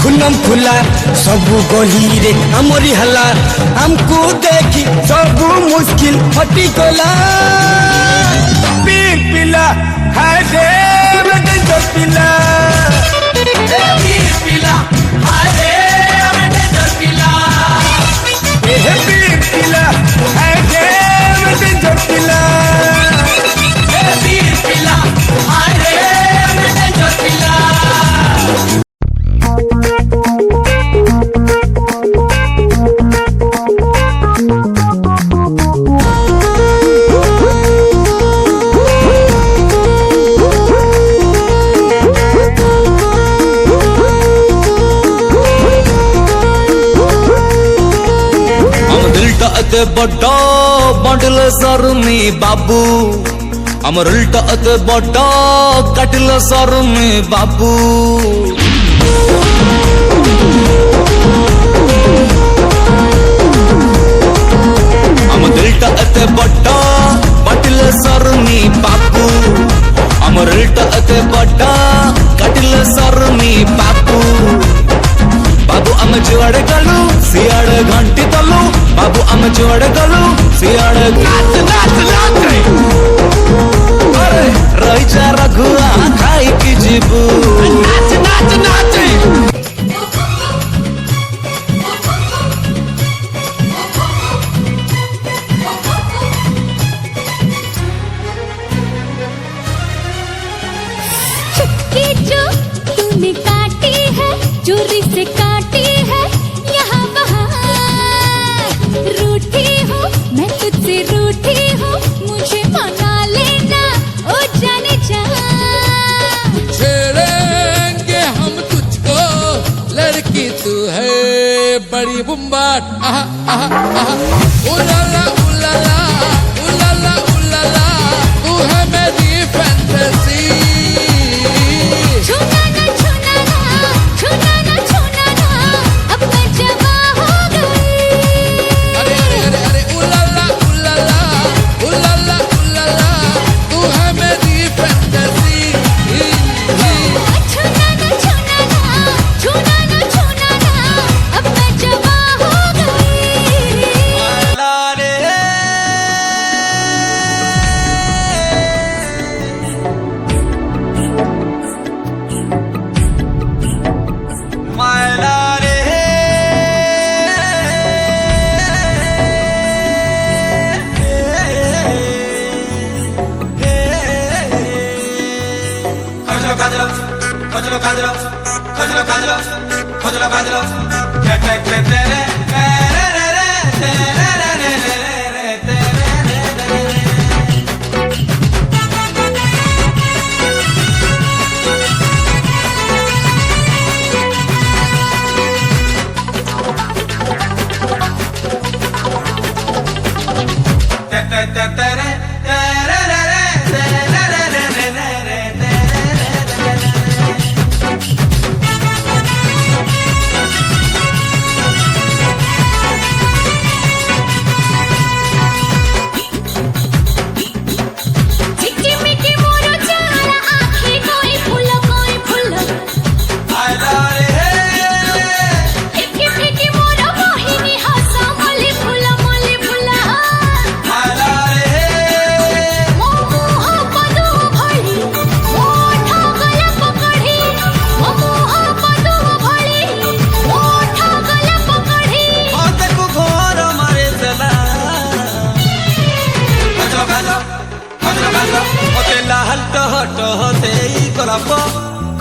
खुलम खुला सब गली रे हमरी हला हमको देखी सब मुश्किल हटी गला पीर पिला है रे बेटे जो पिला पीर पिला है रे बेटे जो पिला पीर पिला है रे बेटे जो पिला पीर पिला है रे बेटे जो पिला बड़ा बंडल सरमी बाबू अमर उल्टा बड़ा कटल सरमी बाबू अमर उल्टा बड़ा बटल सरमी बाबू अमर उल्टा बड़ा कटल सरमी बाबू बाबू आम जुआड़े गलु सियाड़े घंटी तलु बाबू आम जुआड़े गलु सियाड़े नाच नाच नाच अरे रही जा रघुआ खाई की जीबू नाच नाच नाच चुटकी जो तूने काटी है चोरी से काटी है यहाँ वहाँ रूठी हूँ मैं तुझसे रूठी हूँ मुझे मना लेना ओ जाने जा छेड़ेंगे हम तुझको लड़की तू है बड़ी बुम्बाट आहा आहा आहा उलाला उलाला उलाला उलाला तू है मेरी फैंटेसी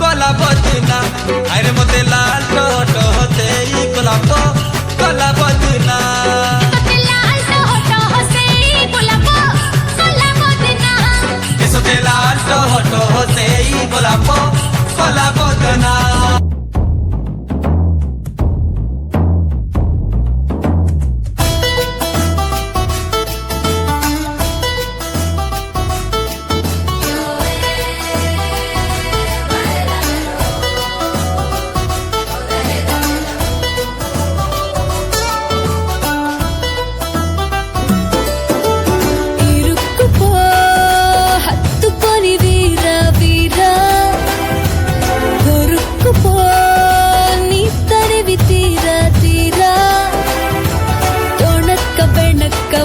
कला बजना अरे मते लाल टोटो होते गुलाब कला बजना लाल टोटो होते गुलाब कला बजना इसोते लाल टोटो होते गुलाब कला बजना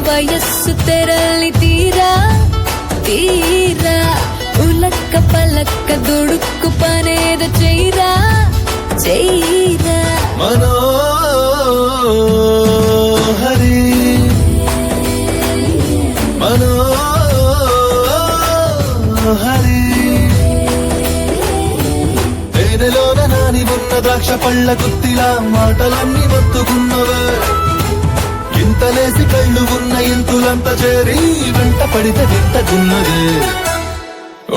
ವಯಸ್ಸು ತೆರಳಿ ತೀರಾ ತೀರಾ ಉಲಕ್ಕ ಪಲಕ್ಕ ದುಡುಕು ಪನೇದ ಚೈರಾ ಚೈರಾ మనోహరి మనోహరి తేనెలోన నాని ఉన్న ద్రాక్ష పళ్ళ గుత్తిలా మాటలన్నీ మత్తుకున్నవే ఇంతలేసి కళ్ళు ఉన్న ఇంతులంత చేరి వెంట పడితే వింతకున్నదే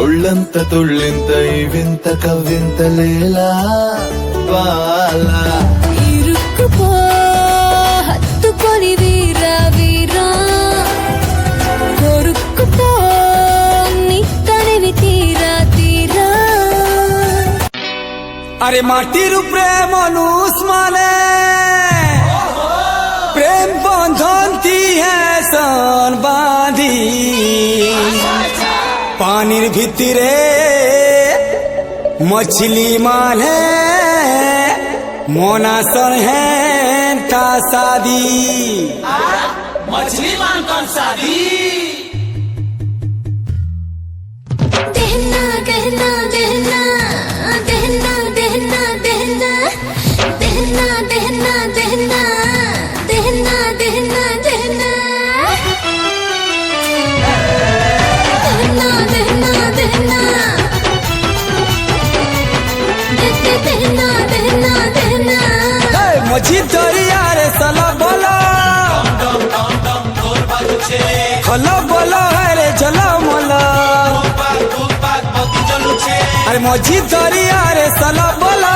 ఒళ్ళంత తుళ్ళింత ఈ వింత కవ్వింత లేలా బాలా ఇరుక్కుపో హత్తుకొని వీరా వీరా కొరుక్కుపో నీ తనివి తీరా తీరా আরে মাটির প্রেম অনুষ্মানে প্রেম বন্ধন্তি হ্যাঁ বাঁধি পানির ভিতরে মছলি মানে মনাসন হ্যাঁ তা শাদি মছলি মান কন শাদি दहना दहना दहना दहना दहना दहना दहना दहना दहना दहना दहना दहना दहना दहना दहना दहना दहना मछी दरिया रे सला बोला खला बोला है रे जला मोला अरे मछी दरिया रे सला बोला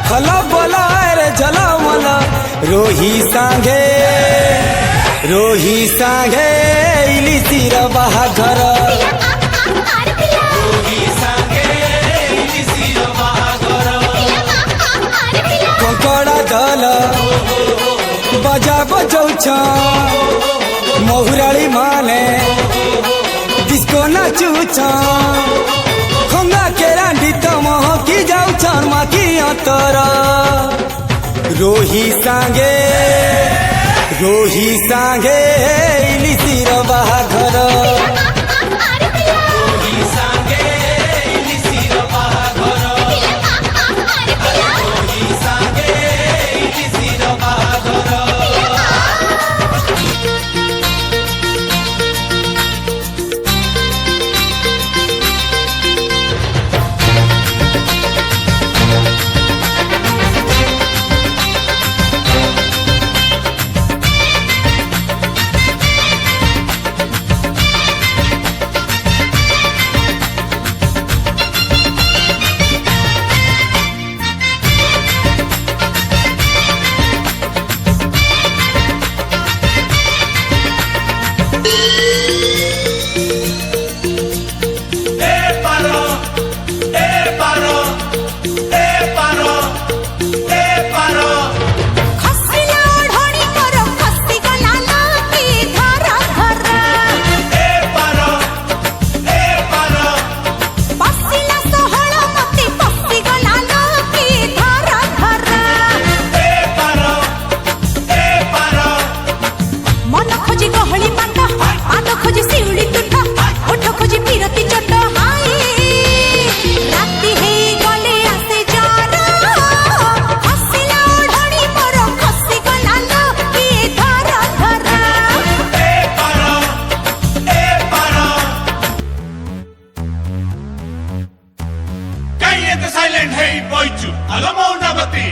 खला बोला है रे जला मोला रोही सांगे इलिसिर बाहाघर कंकड़ा दल बजा बजौछ महुराली माने डिस्को नाचुछ खंगा के रांडी तम की जाऊछ माकी अंतर रोही सांगे इलिसिर बाहाघर साइलेंट है बोइचु अलमो नगती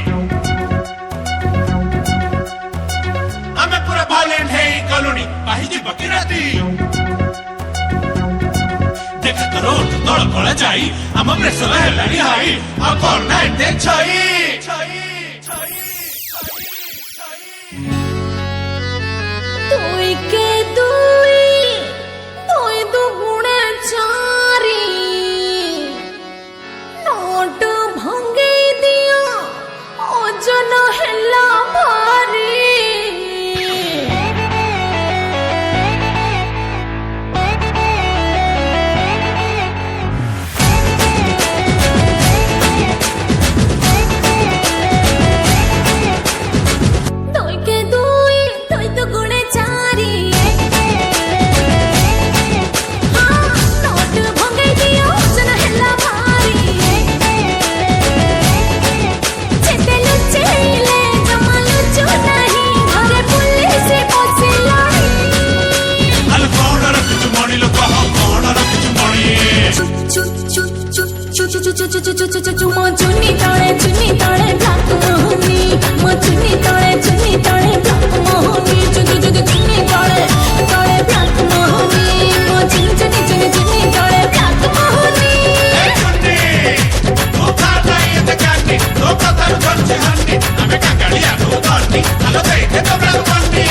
आमे पूरा वायलेंट है कॉलोनी पाहिजे बकिराती देख तो रोड तोड़ कोला जाई आम प्रेसर हेलानी हाई आ कोन नाइट देख छई তুই কে দুই তুই দুগুণে চারি নোট ভাঙ্গেই দিও ওজন হেলা ভারি ମୋ ଚୁନି ତଳେ ବ୍ଲାକ୍ ମୋହନି ମୋ ଚୁନି ତଳେ ବ୍ଲାକ୍ ମୋହନି ଚୁନି ତଳେ ବ୍ଲାକ୍ ମୋହନି ମୋ ଚୁନି ତଳେ ବ୍ଲାକ୍ ମୋହନି ତୁ ଖାତା ଏତେ କାଟି ତୋ କଥାରୁ ଧରିଛି ହାଣ୍ଡି ଆମେ କାଙ୍ଗାଳିଆ ତୁ ଧରନି ଆଲୋ ଦେଖେ ତ black money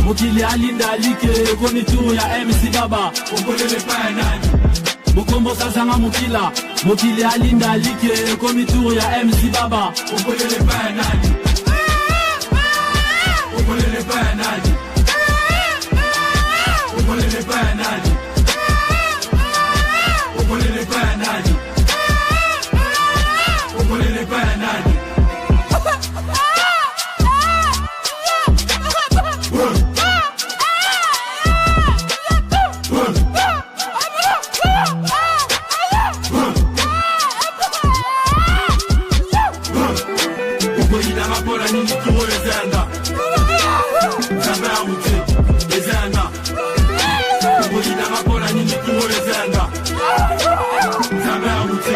Mukili alinda alike koni tu ya MC Baba Ukolele pa nani Mukombo sasa nga mukila Mukili alinda alike koni tu ya MC Baba Ukolele pa nani Ukolele pa nani Ukolele pa nani Ukolele pa nani Ukolele pa nani Uboyina mapola nini tuwo ezanga Zambe amute ezanga Uboyina mapola nini tuwo ezanga Zambe amute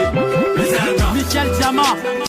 ezanga Michel Diamant